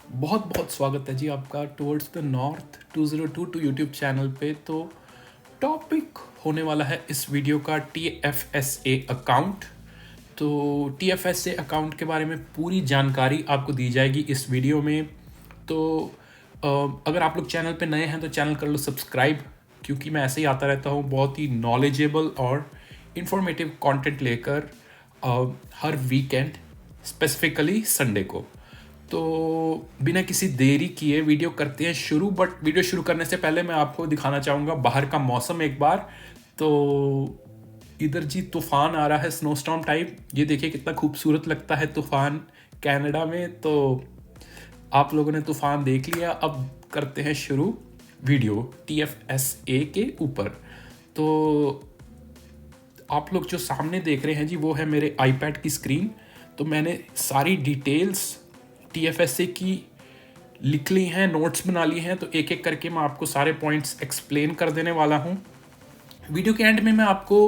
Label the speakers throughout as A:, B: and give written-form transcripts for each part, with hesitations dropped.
A: बहुत बहुत स्वागत है जी आपका towards the north 2022 YouTube channel पे। तो टॉपिक होने वाला है इस वीडियो का TFSA अकाउंट। तो TFSA अकाउंट के बारे में पूरी जानकारी आपको दी जाएगी इस वीडियो में। तो अगर आप लोग चैनल पे नए हैं तो चैनल कर लो सब्सक्राइब, क्योंकि मैं ऐसे ही आता रहता हूँ बहुत ही नॉलेजेबल और इन्फॉर्मेटिव कंटेंट लेकर हर वीकेंड, स्पेसिफिकली संडे को। तो बिना किसी देरी किए वीडियो करते हैं शुरू। बट वीडियो शुरू करने से पहले मैं आपको दिखाना चाहूँगा बाहर का मौसम एक बार। तो इधर जी तूफान आ रहा है, स्नोस्टॉर्म टाइप। ये देखिए कितना खूबसूरत लगता है तूफान कनाडा में। तो आप लोगों ने तूफान देख लिया, अब करते हैं शुरू वीडियो TFSA के ऊपर। तो आप लोग जो सामने देख रहे हैं जी वो है मेरे आईपैड की स्क्रीन। तो मैंने सारी डिटेल्स TFSA की लिख ली हैं, नोट्स बना ली हैं। तो एक एक करके मैं आपको सारे पॉइंट्स एक्सप्लेन कर देने वाला हूँ। वीडियो के एंड में मैं आपको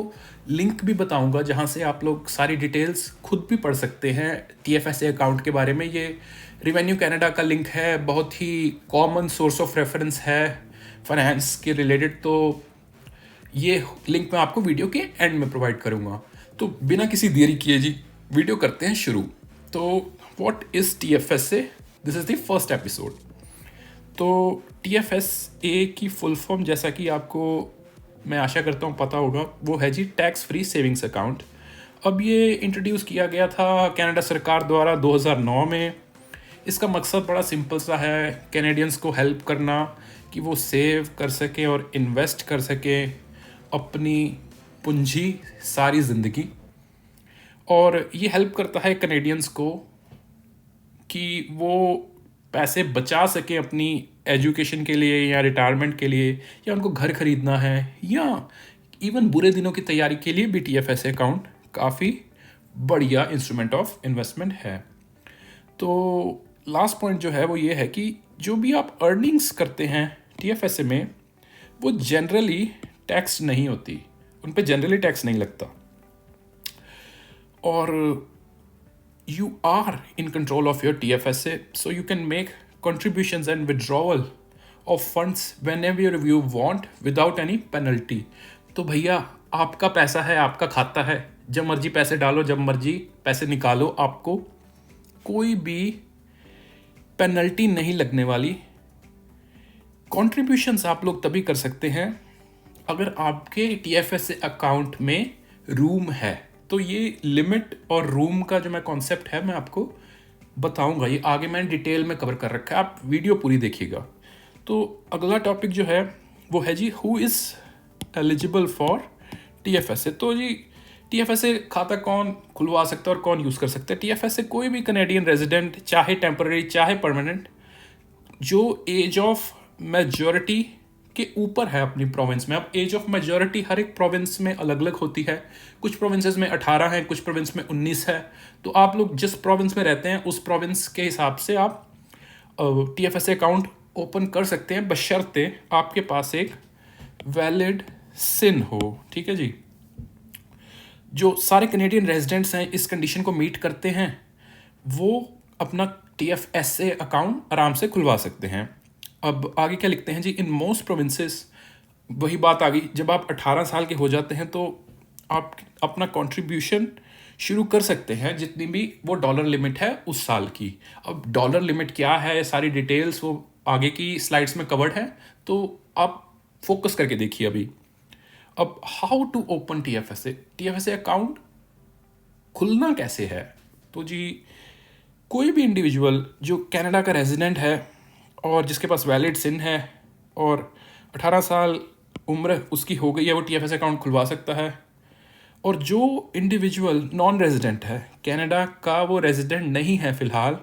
A: लिंक भी बताऊंगा जहाँ से आप लोग सारी डिटेल्स खुद भी पढ़ सकते हैं TFSA अकाउंट के बारे में। ये रेवेन्यू कनाडा का लिंक है, बहुत ही कॉमन सोर्स ऑफ रेफरेंस है फाइनेंस के रिलेटेड। तो ये लिंक मैं आपको वीडियो के एंड में प्रोवाइड करूँगा। तो बिना किसी देरी किए जी वीडियो करते हैं शुरू। तो what is TFSA? This is the first episode. तो TFSA की फुल फॉर्म, जैसा कि आपको मैं आशा करता हूँ पता होगा, वो है जी टैक्स फ्री सेविंग्स अकाउंट। अब ये इंट्रोड्यूस किया गया था कनाडा सरकार द्वारा 2009 में। इसका मकसद बड़ा सिंपल सा है, कैनेडियंस को हेल्प करना कि वो सेव कर सकें और इन्वेस्ट कर सकें अपनी पूंजी सारी ज़िंदगी। और ये हेल्प करता है कैनेडियंस को कि वो पैसे बचा सकें अपनी एजुकेशन के लिए या रिटायरमेंट के लिए, या उनको घर खरीदना है, या इवन बुरे दिनों की तैयारी के लिए भी TFSA अकाउंट काफ़ी बढ़िया इंस्ट्रूमेंट ऑफ इन्वेस्टमेंट है। तो लास्ट पॉइंट जो है वो ये है कि जो भी आप अर्निंग्स करते हैं TFSA में, वो जनरली टैक्स नहीं होती, उन पे जनरली टैक्स नहीं लगता। और you are in control of your TFSA, so you can make contributions and withdrawal of funds whenever you want without any penalty। तो भैया आपका पैसा है, आपका खाता है, जब मर्जी पैसे डालो, जब मर्जी पैसे निकालो, आपको कोई भी पेनल्टी नहीं लगने वाली। कॉन्ट्रीब्यूशंस आप लोग तभी कर सकते हैं अगर आपके TFSA अकाउंट में रूम है। तो ये लिमिट और रूम का जो मैं कॉन्सेप्ट है मैं आपको बताऊंगा, ये आगे मैंने डिटेल में कवर कर रखा है, आप वीडियो पूरी देखिएगा। तो अगला टॉपिक जो है वो है जी who is eligible for TFSA। तो जी TFSA खाता कौन खुलवा सकता है और कौन यूज़ कर सकता है? TFSA कोई भी कनेडियन रेजिडेंट, चाहे टेम्पररी चाहे परमानेंट, जो एज ऑफ मेजॉरिटी के ऊपर है अपनी प्रोविंस में। अब एज ऑफ मेजॉरिटी हर एक प्रोविंस में अलग अलग होती है। कुछ प्रोविंसेस में 18 है, कुछ प्रोविंस में 19 है। तो आप लोग जिस प्रोविंस में रहते हैं उस प्रोविंस के हिसाब से आप TFSA अकाउंट ओपन कर सकते हैं, बशर्ते आपके पास एक वैलिड सिन हो। ठीक है जी। जो सारे कनेडियन रेजिडेंट्स हैं इस कंडीशन को मीट करते हैं, वो अपना TFSA अकाउंट आराम से खुलवा सकते हैं। अब आगे क्या लिखते हैं जी, इन मोस्ट प्रोविंसेस, वही बात आ गई, जब आप 18 साल के हो जाते हैं तो आप अपना कंट्रीब्यूशन शुरू कर सकते हैं, जितनी भी वो डॉलर लिमिट है उस साल की। अब डॉलर लिमिट क्या है, सारी डिटेल्स वो आगे की स्लाइड्स में कवर्ड है, तो आप फोकस करके देखिए अभी। अब how to open TFSA account खुलना कैसे है? तो जी कोई भी इंडिविजुअल जो कनाडा का रेजिडेंट है और जिसके पास वैलिड सिन है और 18 साल उम्र उसकी हो गई है, वो TFSA अकाउंट खुलवा सकता है। और जो इंडिविजुअल नॉन रेजिडेंट है, कनाडा का वो रेजिडेंट नहीं है फ़िलहाल,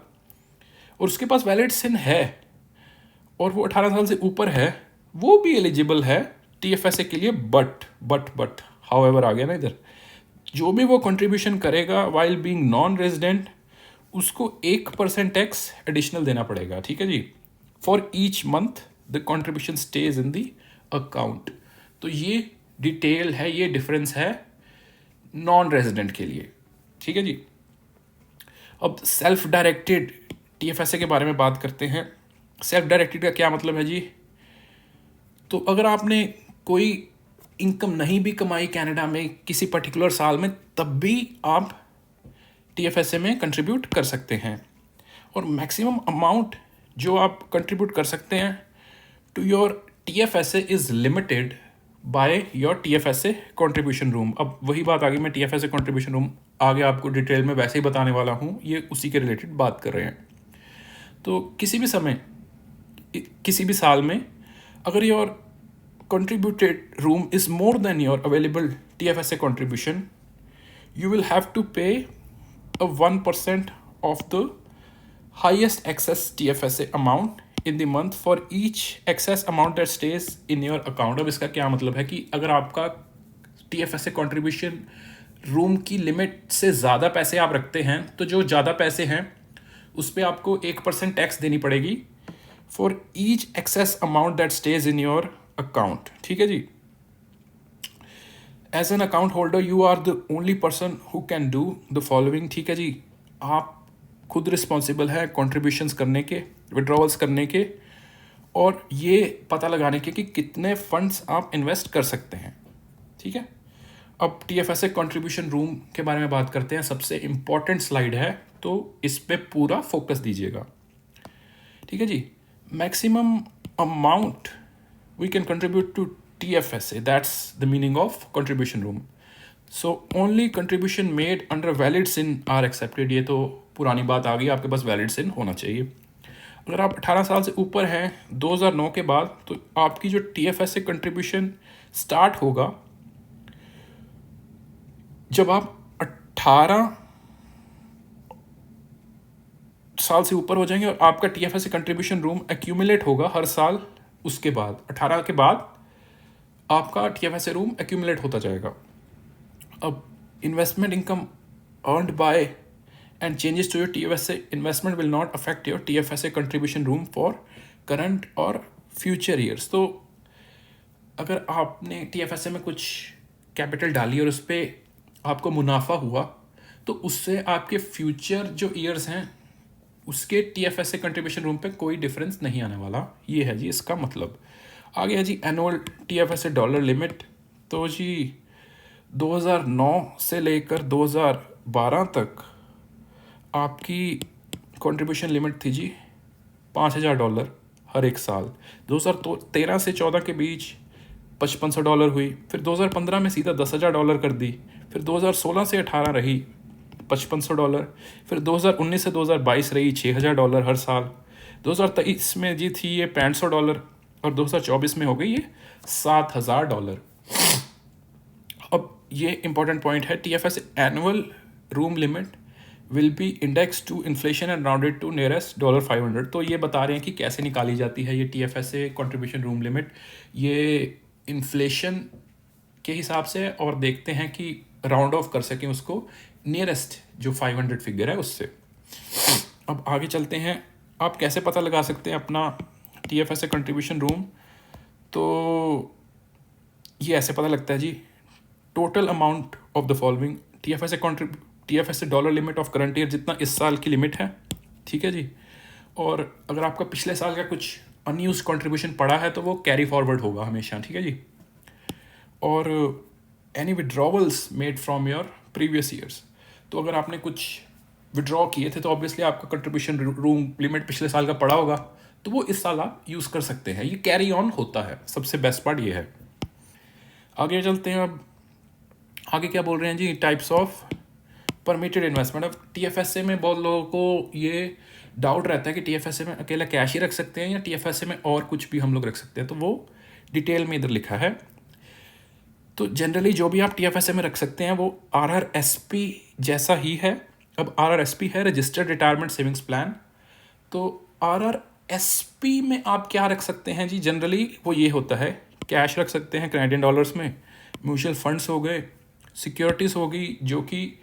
A: और उसके पास वैलिड सिन है और वो 18 साल से ऊपर है, वो भी एलिजिबल है TFSA के लिए। बट हाउएवर आ गया ना इधर, जो भी वो कंट्रीब्यूशन करेगा वाइल बीइंग नॉन रेजिडेंट, उसको 1% टैक्स एडिशनल देना पड़ेगा। ठीक है जी। For each month the contribution stays in the account. तो ये डिटेल है, ये डिफरेंस है नॉन रेजिडेंट के लिए। ठीक है जी। अब सेल्फ डायरेक्टेड TFSA के बारे में बात करते हैं। सेल्फ डायरेक्टेड का क्या मतलब है जी? तो अगर आपने कोई इनकम नहीं भी कमाई कनाडा में किसी पर्टिकुलर साल में, तब भी आप TFSA में कंट्रीब्यूट कर सकते हैं। और मैक्सिमम अमाउंट जो आप कंट्रीब्यूट कर सकते हैं to your TFSA is limited by your TFSA contribution room. अब वही बात आ गई, मैं TFSA कंट्रीब्यूशन रूम आगे आपको डिटेल में वैसे ही बताने वाला हूँ, ये उसी के रिलेटेड बात कर रहे हैं। तो किसी भी समय, किसी भी साल में, अगर your contributed room is more than your available TFSA contribution, you will have to pay a 1% of the highest excess TFSA amount in the month for each excess amount that stays in your account। अब इसका क्या मतलब है कि अगर आपका TFSA contribution room की limit से ज़्यादा पैसे आप रखते हैं, तो जो ज़्यादा पैसे हैं उस पर आपको 1% टैक्स देनी पड़ेगी for each excess amount that stays in your account. ठीक है जी। As an account holder you are the only person who can do the following. ठीक है जी, आप खुद रिस्पॉन्सिबल है कॉन्ट्रीब्यूशंस करने के, विड्रॉवल्स करने के, और ये पता लगाने के कि कितने फंड्स आप इन्वेस्ट कर सकते हैं। ठीक है, अब TFSA कंट्रीब्यूशन रूम के बारे में बात करते हैं। सबसे इम्पॉर्टेंट स्लाइड है, तो इस पे पूरा फोकस दीजिएगा। ठीक है जी। Maximum amount we can contribute to TFSA, that's the meaning of contribution room. So only contribution made under valid SIN are accepted। ये तो पुरानी बात आ गई, आपके पास valid SIN होना चाहिए। अगर आप 18 साल से ऊपर हैं 2009 के बाद, तो आपकी जो TFSA कंट्रीब्यूशन स्टार्ट होगा जब आप 18 साल से ऊपर हो जाएंगे, और आपका TFSA कंट्रीब्यूशन रूम एक्यूमुलेट होगा हर साल। उसके बाद 18 के बाद आपका TFSA रूम एक्यूमुलेट होता जाएगा। अब investment income earned by and changes to your TFSA investment will not affect your TFSA contribution room for current और फ्यूचर ईयर्स। तो अगर आपने TFSA में कुछ कैपिटल डाली और उस पर आपको मुनाफा हुआ, तो उससे आपके फ्यूचर जो ईयर्स हैं उसके TFSA कंट्रीब्यूशन रूम पे कोई डिफरेंस नहीं आने वाला। ये है जी इसका मतलब। आगे है जी एनुअल TFSA डॉलर लिमिट। तो जी 2009 से लेकर 2012 तक आपकी कंट्रीब्यूशन लिमिट थी जी $5000 हर एक साल। 2013 से 14 के बीच $5500 हुई, फिर 2015 में सीधा $10000 कर दी, फिर 2016 से 18 रही $5500, फिर 2019 से 2022 रही $6000 हर साल, 2023 में जी थी ये $6500, और 2024 में हो गई ये $7000। अब ये इंपॉर्टेंट पॉइंट है, TFSA annual room limit will be index to inflation and rounded to nearest $500। तो ये बता रहे हैं कि कैसे निकाली जाती है ये TFSA कंट्रीब्यूशन रूम लिमिट। ये इन्फ्लेशन के हिसाब से, और देखते हैं कि राउंड ऑफ कर सकें उसको नियरेस्ट जो 500 फिगर है उससे। अब आगे चलते हैं, आप कैसे पता लगा सकते हैं अपना TFSA कंट्रीब्यूशन रूम। तो ये ऐसे पता लगता है जी, total amount of the following TFSA dollar limit of current year, जितना इस साल की लिमिट है। ठीक है जी। और अगर आपका पिछले साल का कुछ अनयूज कंट्रीब्यूशन पड़ा है तो वो कैरी फॉरवर्ड होगा हमेशा। ठीक है जी। और any withdrawals made from your previous years. तो अगर आपने कुछ विड्रॉ किए थे तो ऑब्वियसली आपका कंट्रीब्यूशन रूम लिमिट पिछले साल का पड़ा होगा, तो वो इस साल आप यूज़ कर सकते हैं। ये कैरी ऑन होता है, सबसे बेस्ट पार्ट ये है। आगे चलते हैं। अब आगे क्या बोल रहे हैं जी, टाइप्स ऑफ परमिटेड इन्वेस्टमेंट। अब TFSA में बहुत लोगों को ये डाउट रहता है कि TFSA में अकेला कैश ही रख सकते हैं या TFSA में और कुछ भी हम लोग रख सकते हैं। तो वो डिटेल में इधर लिखा है। तो जनरली जो भी आप TFSA में रख सकते हैं वो RRSP जैसा ही है। अब RRSP है रजिस्टर्ड रिटायरमेंट सेविंग्स प्लान। तो RRSP में आप क्या रख सकते हैं जी, जनरली वो ये होता है, कैश रख सकते हैं कैनेडियन डॉलर्स में, म्यूचुअल फंड्स हो गए, सिक्योरिटीज़ होगी जो कि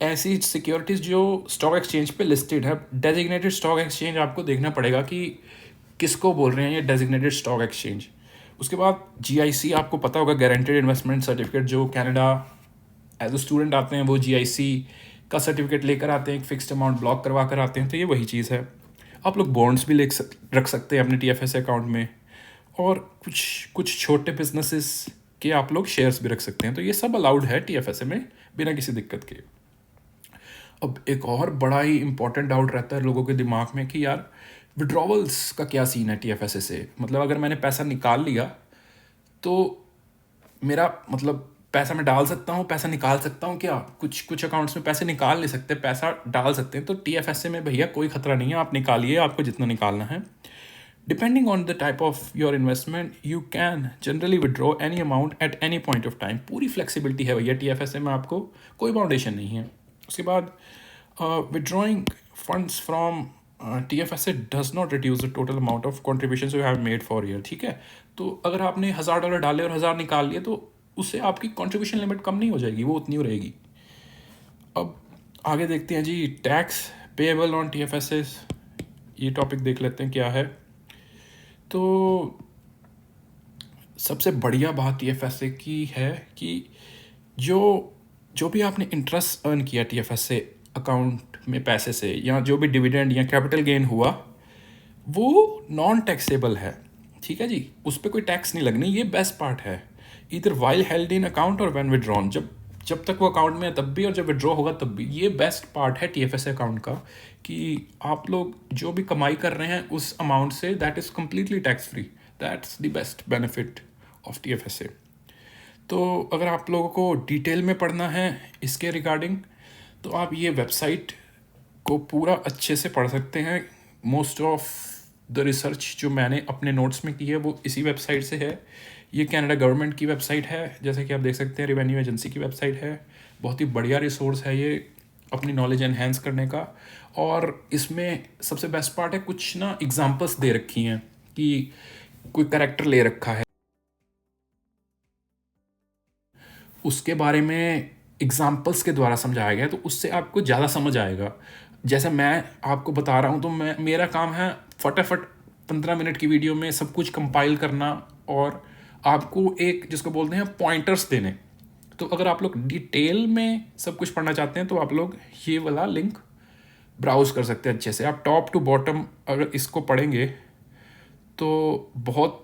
A: ऐसी सिक्योरिटीज़ जो स्टॉक एक्सचेंज पे लिस्टेड है। डेजिग्नेटेड स्टॉक एक्सचेंज आपको देखना पड़ेगा कि किसको बोल रहे हैं ये डेजिग्नेटेड स्टॉक एक्सचेंज। उसके बाद GIC आपको पता होगा, गारंटेड इन्वेस्टमेंट सर्टिफिकेट, जो कनाडा एज अ स्टूडेंट आते हैं वो GIC का सर्टिफिकेट लेकर आते हैं, एक फिक्स्ड अमाउंट ब्लॉक करवा कर आते हैं। तो ये वही चीज़ है। आप लोग बॉन्ड्स भी रख सकते हैं अपने TFSA अकाउंट में, और कुछ कुछ छोटे बिजनेसेस के आप लोग शेयर्स भी रख सकते हैं। तो ये सब अलाउड है TFSA में बिना किसी दिक्कत के। अब एक और बड़ा ही इंपॉर्टेंट डाउट रहता है लोगों के दिमाग में कि यार विड्रॉवल्स का क्या सीन है TFSA से, मतलब अगर मैंने पैसा निकाल लिया तो मेरा मतलब पैसा मैं डाल सकता हूँ, पैसा निकाल सकता हूँ क्या? कुछ कुछ अकाउंट्स में पैसे निकाल नहीं सकते, पैसा डाल सकते हैं। तो TFSA में भैया कोई खतरा नहीं है, आप निकालिए आपको जितना निकालना है। Depending on the type of your investment you can generally withdraw any amount at any point of time. पूरी फ्लेक्सिबिलिटी है भैया TFSA में, आपको कोई बाउंडेशन नहीं है। उसके बाद withdrawing funds from TFSA does not reduce the total amount of contributions you have made for year। ठीक है, तो अगर आपने $1000 डाले और 1000 निकाल लिए तो उससे आपकी कंट्रीब्यूशन लिमिट कम नहीं हो जाएगी, वो उतनी रहेगी। अब आगे देखते हैं जी, टैक्स पेएबल ऑन TFSA, ये टॉपिक देख लेते हैं क्या है। तो सबसे बढ़िया बात TFSA की है कि जो भी आपने इंटरेस्ट अर्न किया TFSA अकाउंट में पैसे से, या जो भी डिविडेंड या कैपिटल गेन हुआ, वो नॉन टैक्सेबल है। ठीक है जी, उस पर कोई टैक्स नहीं लगनी, ये बेस्ट पार्ट है। इधर वाइल हेल्ड इन अकाउंट और व्हेन विड्रॉन, जब तक वो अकाउंट में है तब भी और जब विड्रॉ होगा तब भी। ये बेस्ट पार्ट है TFSA अकाउंट का कि आप लोग जो भी कमाई कर रहे हैं उस अमाउंट से, that is completely tax free. That's the best benefit of TFSA। तो अगर आप लोगों को डिटेल में पढ़ना है इसके रिगार्डिंग, तो आप ये वेबसाइट को पूरा अच्छे से पढ़ सकते हैं। मोस्ट ऑफ द रिसर्च जो मैंने अपने नोट्स में की है वो इसी वेबसाइट से है। ये कनाडा गवर्नमेंट की वेबसाइट है, जैसे कि आप देख सकते हैं, रेवेन्यू एजेंसी की वेबसाइट है। बहुत ही बढ़िया रिसोर्स है ये अपनी नॉलेज एनहेंस करने का। और इसमें सबसे बेस्ट पार्ट है, कुछ ना एग्जांपल्स दे रखी हैं कि कोई कैरेक्टर ले रखा है, उसके बारे में एग्जाम्पल्स के द्वारा समझाया गया, तो उससे आपको ज़्यादा समझ आएगा। जैसे मैं आपको बता रहा हूँ तो मेरा काम है फटाफट 15 मिनट की वीडियो में सब कुछ कंपाइल करना और आपको एक जिसको बोलते हैं पॉइंटर्स देने। तो अगर आप लोग डिटेल में सब कुछ पढ़ना चाहते हैं तो आप लोग ये वाला लिंक ब्राउज कर सकते हैं अच्छे से। आप टॉप टू बॉटम अगर इसको पढ़ेंगे तो बहुत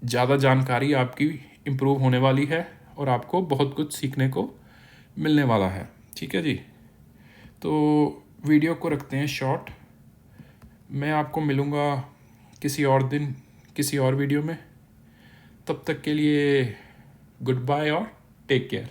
A: ज़्यादा जानकारी आपकी इम्प्रूव होने वाली है और आपको बहुत कुछ सीखने को मिलने वाला है। ठीक है जी, तो वीडियो को रखते हैं शॉर्ट। मैं आपको मिलूँगा किसी और दिन किसी और वीडियो में। तब तक के लिए गुड बाय और टेक केयर।